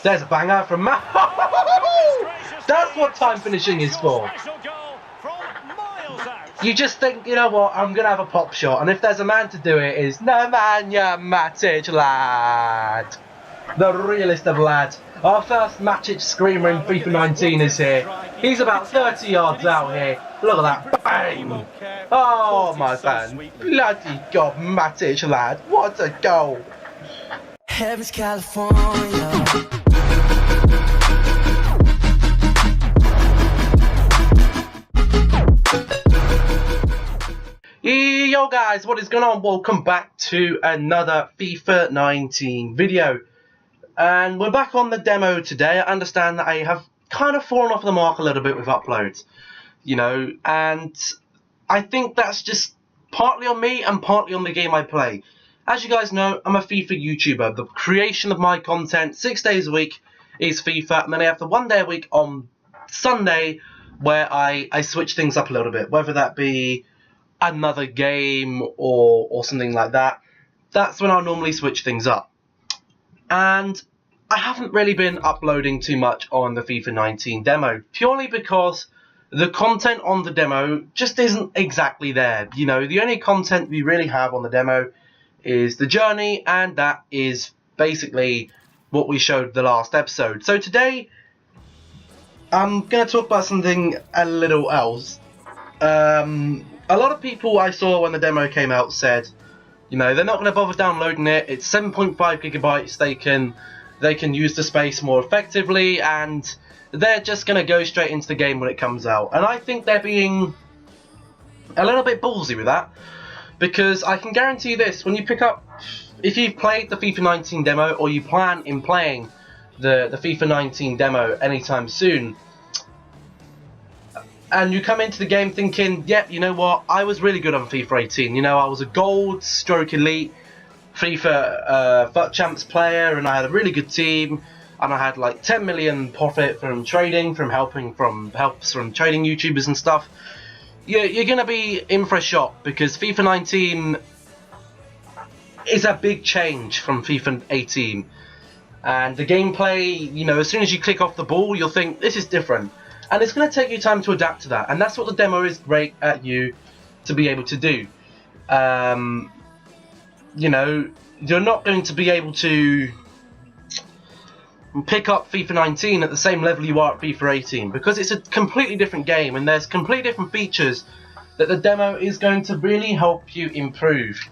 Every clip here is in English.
There's a banger from Matt. That's what time finishing is for. You just think, you know what, I'm going to have a pop shot, and if there's a man to do it, it's Nemanja Matic, lad. The realest of lads. Our first Matic screamer in FIFA 19 is here. He's about 30 yards out here. Look at that. Bang! Oh, my man. Bloody God, Matic, lad. What a goal. Heaven's California. Yo guys, what is going on? Welcome back to another FIFA 19 video. And we're back on the demo today. I understand that I have kind of fallen off the mark a little bit with uploads, you know, and I think that's just partly on me and partly on the game I play. As you guys know, I'm a FIFA YouTuber. The creation of my content 6 days a week is FIFA, and then I have the 1 day a week on Sunday where I switch things up a little bit, whether that be another game or something like that. That's when I'll normally switch things up. And I haven't really been uploading too much on the FIFA 19 demo, purely because the content on the demo just isn't exactly there. You know, the only content we really have on the demo is the journey, and that is basically what we showed the last episode. So today, I'm going to talk about something a little else. A lot of people I saw when the demo came out said, you know, they're not going to bother downloading it. It's 7.5 gigabytes. They can use the space more effectively, and they're just going to go straight into the game when it comes out. And I think they're being a little bit ballsy with that, because I can guarantee you this: when you pick up, if you've played the FIFA 19 demo, or you plan in playing the FIFA 19 demo anytime soon, and you come into the game thinking, yep, you know what, I was really good on FIFA 18. You know, I was a gold stroke elite FIFA FUT Champs player, and I had a really good team, and I had like 10 million profit from trading, from helps from trading YouTubers and stuff. You're going to be in for a shock, because FIFA 19 is a big change from FIFA 18. And the gameplay, you know, as soon as you click off the ball, you'll think, this is different. And it's going to take you time to adapt to that. And that's what the demo is great at you to be able to do. You know, you're not going to be able to pick up FIFA 19 at the same level you are at FIFA 18, because it's a completely different game, and there's completely different features that the demo is going to really help you improve.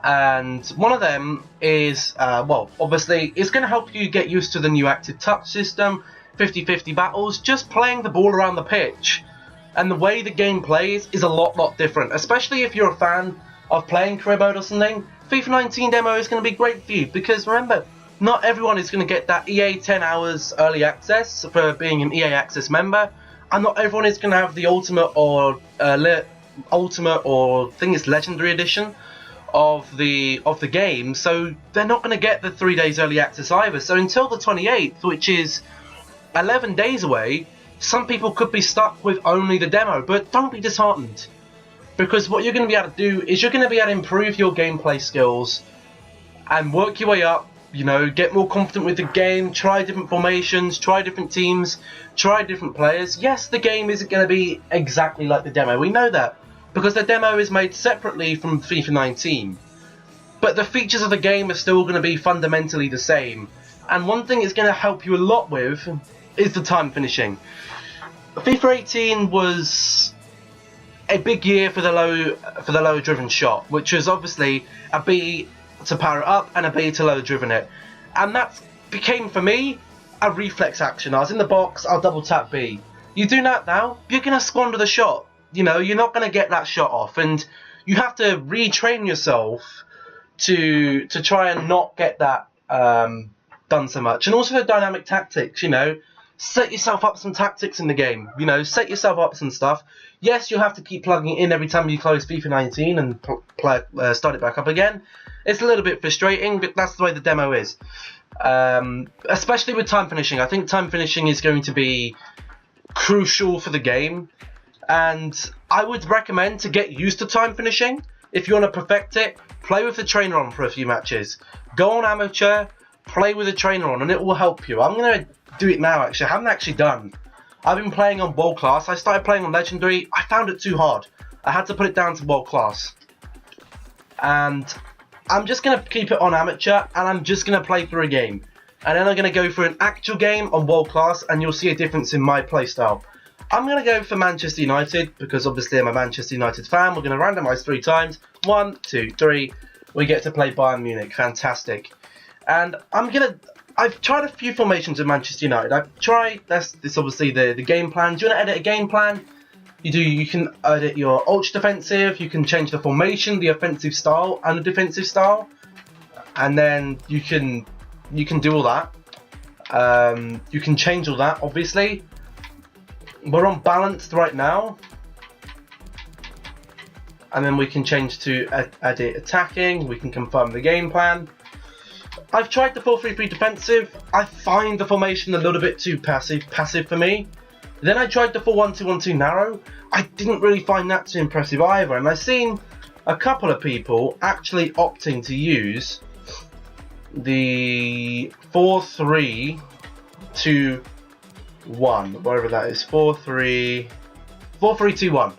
And one of them is, well, obviously, it's going to help you get used to the new active touch system, 50-50 battles. Just playing the ball around the pitch and the way the game plays is a lot different, especially if you're a fan of playing career mode or something. FIFA 19 demo is going to be great for you, because remember, not everyone is going to get that EA 10 hours early access for being an EA Access member, and not everyone is going to have the Ultimate or Legendary Edition of the game, so they're not going to get the 3 days early access either. So until the 28th, which is 11 days away, some people could be stuck with only the demo. But don't be disheartened, because what you're going to be able to do is you're going to be able to improve your gameplay skills and work your way up, you know, get more confident with the game, try different formations, try different teams, try different players. Yes, the game isn't going to be exactly like the demo, we know that, because the demo is made separately from FIFA 19. But the features of the game are still going to be fundamentally the same. And one thing it's going to help you a lot with is the time finishing. FIFA 18 was a big year for the low driven shot, which was obviously a B to power it up and a B to low driven it. And that became, for me, a reflex action. I was in the box, I'll double tap B. You do that now, you're going to squander the shot. You know, you're not going to get that shot off, and you have to retrain yourself to try and not get that done so much. And also the dynamic tactics, you know, set yourself up some tactics in the game, you know, set yourself up some stuff. Yes, you'll have to keep plugging it in every time you close FIFA 19 and start it back up again. It's a little bit frustrating, but that's the way the demo is. Especially with time finishing. I think time finishing is going to be crucial for the game, and I would recommend to get used to time finishing. If you want to perfect it, play with the trainer on for a few matches. Go on amateur, play with a trainer on, and it will help you. I'm going to do it now, actually. I haven't actually done. I've been playing on World Class. I started playing on Legendary. I found it too hard. I had to put it down to World Class. And I'm just going to keep it on Amateur, and I'm just going to play through a game. And then I'm going to go through an actual game on World Class, and you'll see a difference in my playstyle. I'm going to go for Manchester United, because obviously I'm a Manchester United fan. We're going to randomise 3 times. 1, 2, 3. We get to play Bayern Munich. Fantastic. And I've tried a few formations of Manchester United. I've tried, this obviously the game plan. Do you want to edit a game plan? You can edit your ultra defensive, you can change the formation, the offensive style, and the defensive style. And then you can do all that. You can change all that, obviously. We're on balanced right now. And then we can change to edit attacking, we can confirm the game plan. I've tried the 4-3-3 defensive. I find the formation a little bit too passive for me. Then I tried the 4-1-2-1-2 narrow. I didn't really find that too impressive either. And I've seen a couple of people actually opting to use the 4-3-2-1, whatever that is, 4-3-2-1.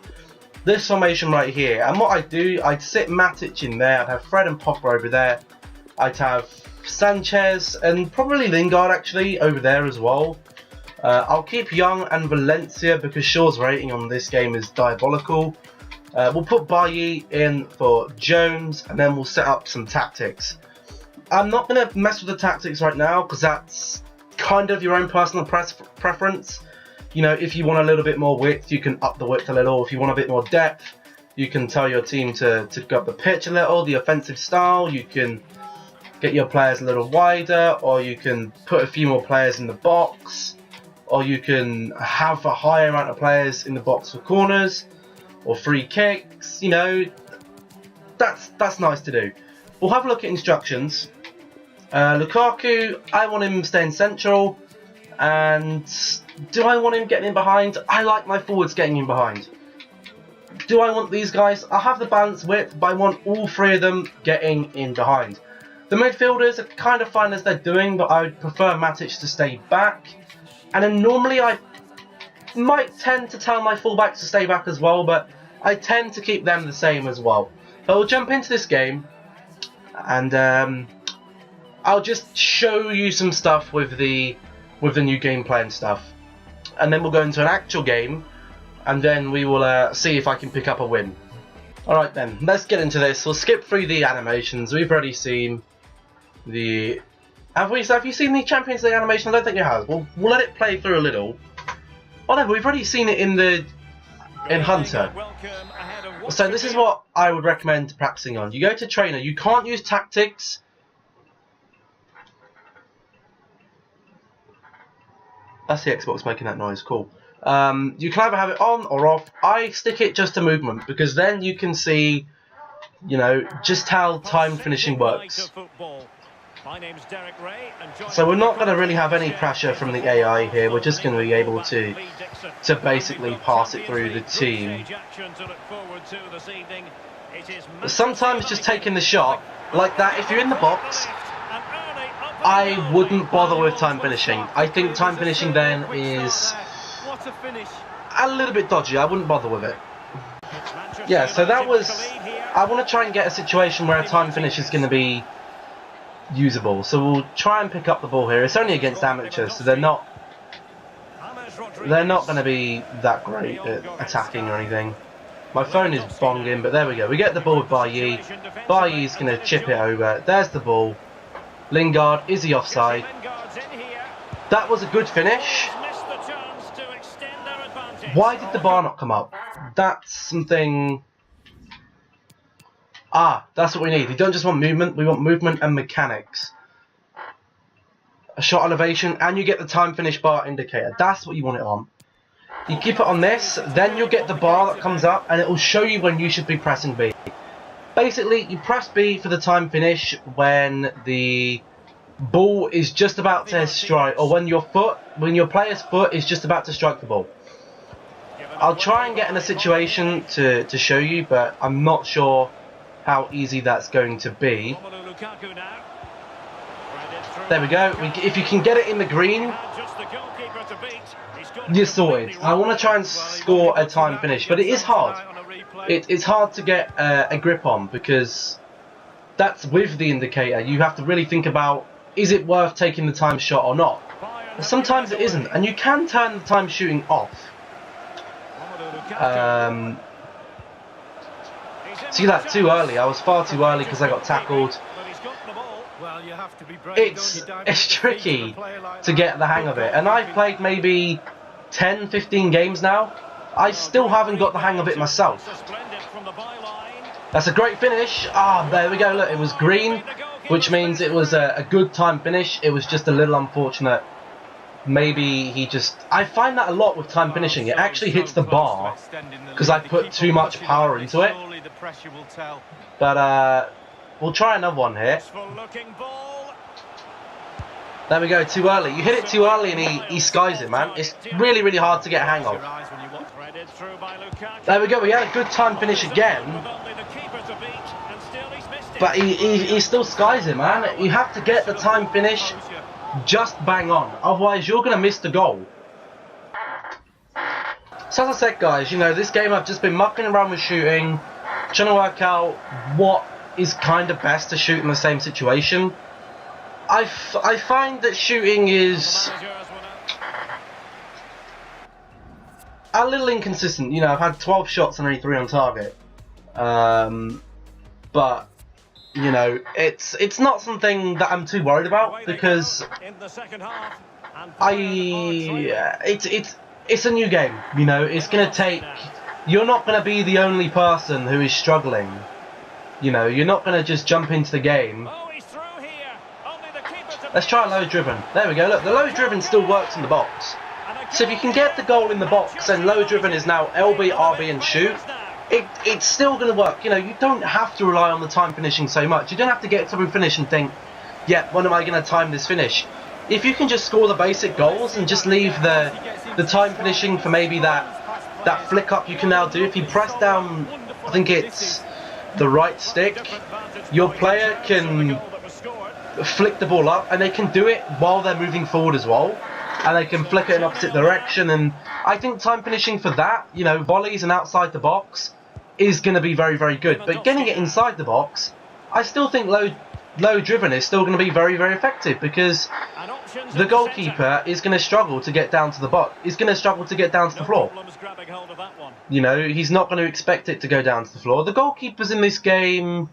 This formation right here. And what I'd do, I'd sit Matic in there. I'd have Fred and Pogba over there. I'd have Sanchez and probably Lingard actually over there as well. I'll keep Young and Valencia because Shaw's rating on this game is diabolical. We'll put Bailly in for Jones, and then we'll set up some tactics. I'm not going to mess with the tactics right now because that's kind of your own personal preference. You know, if you want a little bit more width, you can up the width a little. If you want a bit more depth, you can tell your team to go up the pitch a little. The offensive style, you can get your players a little wider, or you can put a few more players in the box, or you can have a higher amount of players in the box for corners or free kicks. You know, that's nice to do. We'll have a look at instructions. Lukaku, I want him staying central, and do I want him getting in behind? I like my forwards getting in behind. Do I want these guys? I have the balanced width, but I want all 3 of them getting in behind. The midfielders are kind of fine as they're doing, but I would prefer Matic to stay back. And then normally I might tend to tell my fullbacks to stay back as well, but I tend to keep them the same as well. But we'll jump into this game, and I'll just show you some stuff with the new gameplay and stuff. And then we'll go into an actual game, and then we will see if I can pick up a win. Alright then, let's get into this. We'll skip through the animations. We've already seen the... Have you seen the Champions League animation? I don't think you have. We'll let it play through a little. Oh no, we've already seen it in Hunter. So this is what I would recommend practicing on. You go to trainer. You can't use tactics. That's the Xbox making that noise. Cool. You can either have it on or off. I stick it just to movement because then you can see, you know, just how time finishing works. So we're not going to really have any pressure from the AI here. We're just going to be able to basically pass it through the team. But sometimes just taking the shot like that, if you're in the box, I wouldn't bother with time finishing. I think time finishing then is a little bit dodgy. I wouldn't bother with it. Yeah, so that was... I want to try and get a situation where a time finish is going to be usable. So we'll try and pick up the ball here. It's only against amateurs, so they're not going to be that great at attacking or anything. My phone is bonging, but there we go. We get the ball with Bailly. Bailly's going to chip it over. There's the ball. Lingard, is he offside? That was a good finish. Why did the bar not come up? That's something... Ah, that's what we need. We don't just want movement, we want movement and mechanics. A shot elevation, and you get the time finish bar indicator. That's what you want it on. You keep it on this, then you'll get the bar that comes up, and it will show you when you should be pressing B. Basically, you press B for the time finish when the ball is just about to strike, or when your player's foot is just about to strike the ball. I'll try and get in a situation to show you, but I'm not sure how easy that's going to be. There we go. If you can get it in the green, you're sorted. I want to try and score a time finish, but it is hard. It's hard to get a grip on because that's with the indicator. You have to really think about, is it worth taking the time shot or not? Sometimes it isn't, and you can turn the time shooting off. See that too early. I was far too early because I got tackled. It's tricky to get the hang of it, and I've played maybe 10-15 games now. I still haven't got the hang of it myself. That's a great finish. Ah, there we go. Look, it was green, which means it was a good time finish. It was just a little unfortunate. Maybe he just... I find that a lot with time finishing. It actually hits the bar because I put too much power into it. But we'll try another one here. There we go, too early. You hit it too early and he skies it, man. It's really, really hard to get a hang of. There we go, we had a good time finish again. But he still skies it, man. You have to get the time finish just bang on. Otherwise, you're going to miss the goal. So as I said, guys, you know, this game I've just been mucking around with shooting, trying to work out what is kind of best to shoot in the same situation. I find that shooting is a little inconsistent. You know, I've had 12 shots and only 3 on target. But you know, it's not something that I'm too worried about because it's a new game. You know, it's gonna take. You're not gonna be the only person who is struggling. You know, you're not gonna just jump into the game. Let's try low driven. There we go. Look, the low driven still works in the box. So if you can get the goal in the box, and low driven is now LB, RB, and shoot. It's still going to work. You know, you don't have to rely on the time finishing so much. You don't have to get to a finish and think, yeah, when am I going to time this finish? If you can just score the basic goals and just leave the time finishing for maybe that flick up you can now do. If you press down, I think it's the right stick, your player can flick the ball up and they can do it while they're moving forward as well. And they can flick it in opposite direction. And I think time finishing for that, you know, volleys and outside the box is going to be very, very good. But getting it inside the box, I still think low driven is still going to be very, very effective because the goalkeeper is going to struggle to get down to the box. He's going to struggle to get down to the floor. You know, he's not going to expect it to go down to the floor. The goalkeepers in this game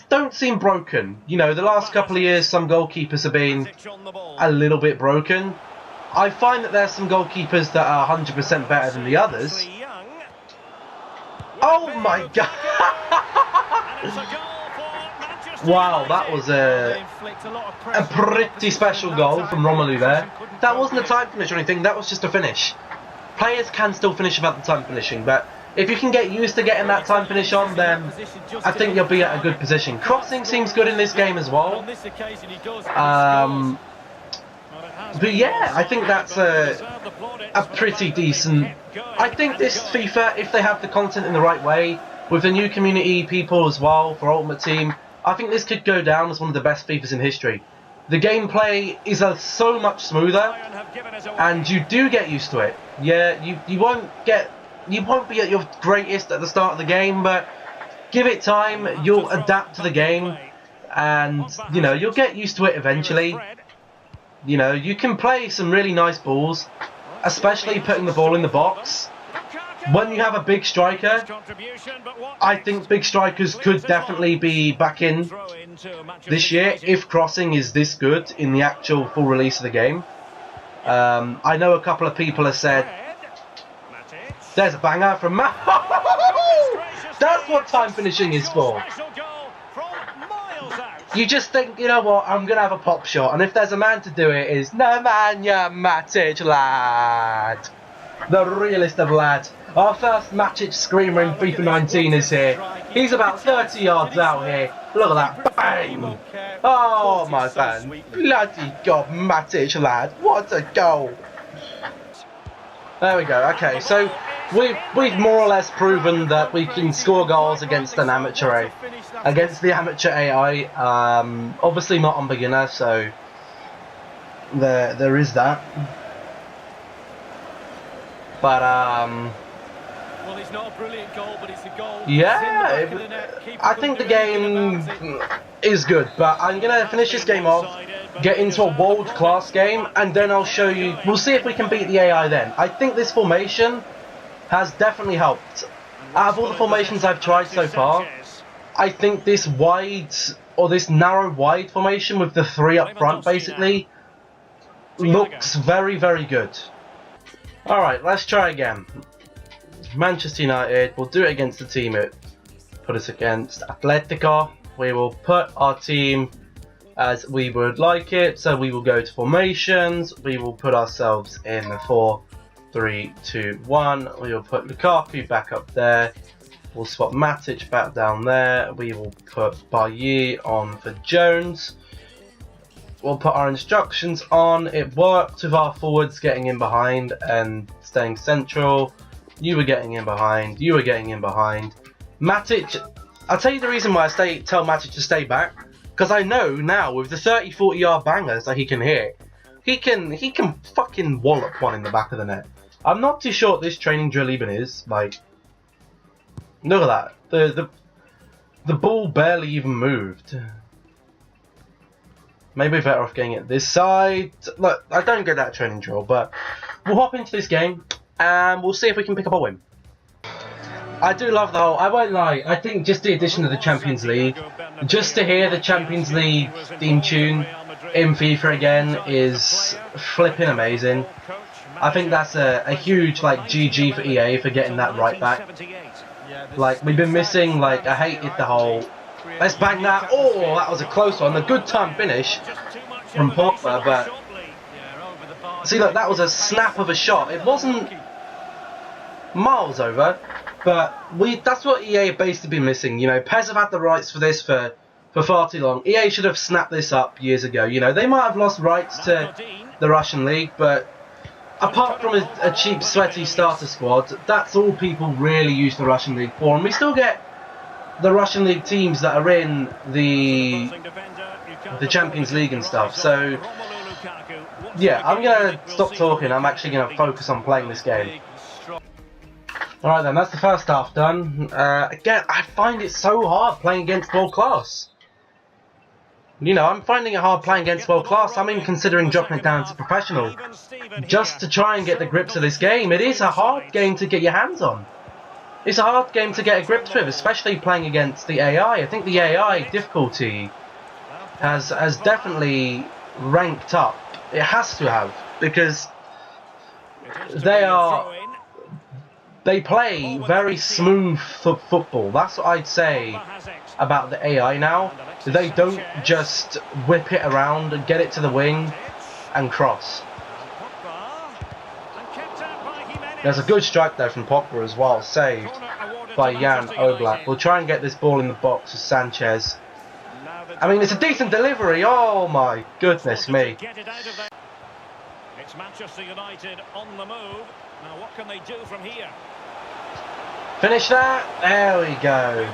don't seem broken. You know, the last couple of years some goalkeepers have been a little bit broken. I find that there's some goalkeepers that are 100% better than the others. Oh my god! Wow, that was a pretty special goal from Romelu there. That wasn't a time finish or anything, that was just a finish. Players can still finish without the time finishing, but if you can get used to getting that time finish on, then I think you'll be at a good position. Crossing seems good in this game as well. But yeah, I think that's a pretty decent... I think this FIFA, if they have the content in the right way, with the new community people as well for Ultimate Team, I think this could go down as one of the best FIFAs in history. The gameplay is so much smoother, and you do get used to it. Yeah, you won't be at your greatest at the start of the game, but give it time, you'll adapt to the game, and you know, you'll get used to it eventually. You know, you can play some really nice balls, especially putting the ball in the box. When you have a big striker, I think big strikers could definitely be back in this year if crossing is this good in the actual full release of the game. I know a couple of people have said, there's a banger from Matt. That's what time finishing is for. You just think, you know what, I'm going to have a pop shot, and if there's a man to do it, is Nemanja Matic, lad. The realest of lads. Our first Matic screamer in FIFA 19 is here. He's about 30 yards out here. Look at that. Bang! Oh, my man. Bloody God, Matic, lad. What a goal. There we go. Okay, so we've more or less proven that we can score goals against the amateur AI. Obviously not on beginner, so there is that. But well, it's not a brilliant goal, but it's a goal. yeah, I think the game is good, but I'm gonna finish this game off, get into a world-class game, and then I'll show you. We'll see if we can beat the AI then. I think this formation has definitely helped. Out of all the formations I've tried so far, I think this wide, or this narrow wide formation with the 3 up front basically looks very, very good. Alright, let's try again. Manchester United, we'll do it against the team it put us against. Atletico, we will put our team as we would like it, so we will go to formations, we will put ourselves in the 4-3-2-1, we will put Lukaku back up there, we'll swap Matic back down there, we will put Bailly on for Jones. We'll put our instructions on. It worked with our forwards getting in behind and staying central. You were getting in behind. You were getting in behind. Matic, I'll tell you the reason why I tell Matic to stay back. Because I know now with the 30-40 yard bangers that he can hit, he can fucking wallop one in the back of the net. I'm not too sure what this training drill even is. Like, look at that. The ball barely even moved. Maybe better off getting it this side. Look, I don't get that training drill, but we'll hop into this game and we'll see if we can pick up a win. I do love the whole, I won't lie, I think just the addition of the Champions League, just to hear the Champions League theme tune in FIFA again is flipping amazing. I think that's a huge like GG for EA for getting that right back. Like, we've been missing, like, I hated the whole, let's bang that, oh, that was a close one, a good time finish from Pogba, but, see, look, that was a snap of a shot, it wasn't miles over, but that's what EA have basically been missing, you know. PES have had the rights for this for far too long. EA should have snapped this up years ago, you know. They might have lost rights to the Russian League, but apart from a cheap, sweaty starter squad, that's all people really use the Russian League for, and we still get the Russian League teams that are in the Champions League and stuff. So yeah, I'm gonna stop talking. I'm actually gonna focus on playing this game. Alright then, that's the first half done. Again, I find it so hard playing against world class. You know, I'm finding it hard playing against world class. I'm even considering dropping it down to professional just to try and get the grips of this game. It is a hard game to get your hands on. It's a hard game to get a grip with, especially playing against the AI. I think the AI difficulty has definitely ranked up. It has to have, because they play very smooth football. That's what I'd say about the AI now. They don't just whip it around and get it to the wing and cross. There's a good strike there from Pogba as well, saved by Jan Oblak. We'll try and get this ball in the box with Sanchez. I mean, it's a decent delivery. Oh my goodness me. It's Manchester United on the move. Now what can they do from here? Finish that. There we go.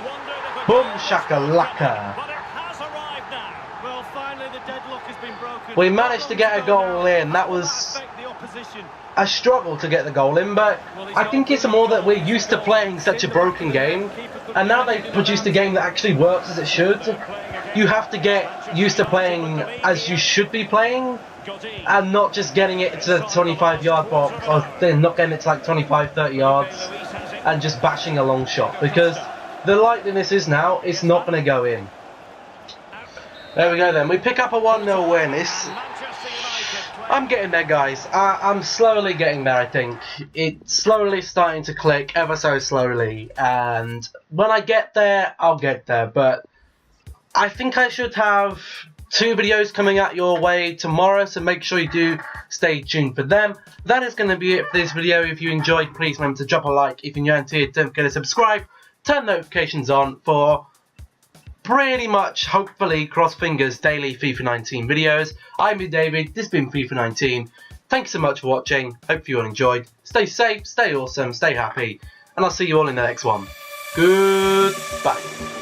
Boom shakalaka. But it has arrived now. Well, finally the deadlock has been broken. We managed to get a goal in. That was a struggle to get the goal in, but I think it's more that we're used to playing such a broken game, and now they've produced a game that actually works as it should. You have to get used to playing as you should be playing, and not just getting it to the 25-yard box, or then not getting it to like 25-30 yards and just bashing a long shot, because the likeliness is now it's not going to go in. There we go then, we pick up a 1-0 win. I'm getting there, guys. I'm slowly getting there, I think. It's slowly starting to click, ever so slowly, and when I get there, I'll get there, but I think I should have 2 videos coming out your way tomorrow, so make sure you do stay tuned for them. That is going to be it for this video. If you enjoyed, please remember to drop a like. If you're new here, don't forget to subscribe, turn notifications on for pretty much, hopefully, cross fingers, daily FIFA 19 videos. I'm David, this has been FIFA 19. Thanks so much for watching. Hope you all enjoyed. Stay safe, stay awesome, stay happy, and I'll see you all in the next one. Goodbye.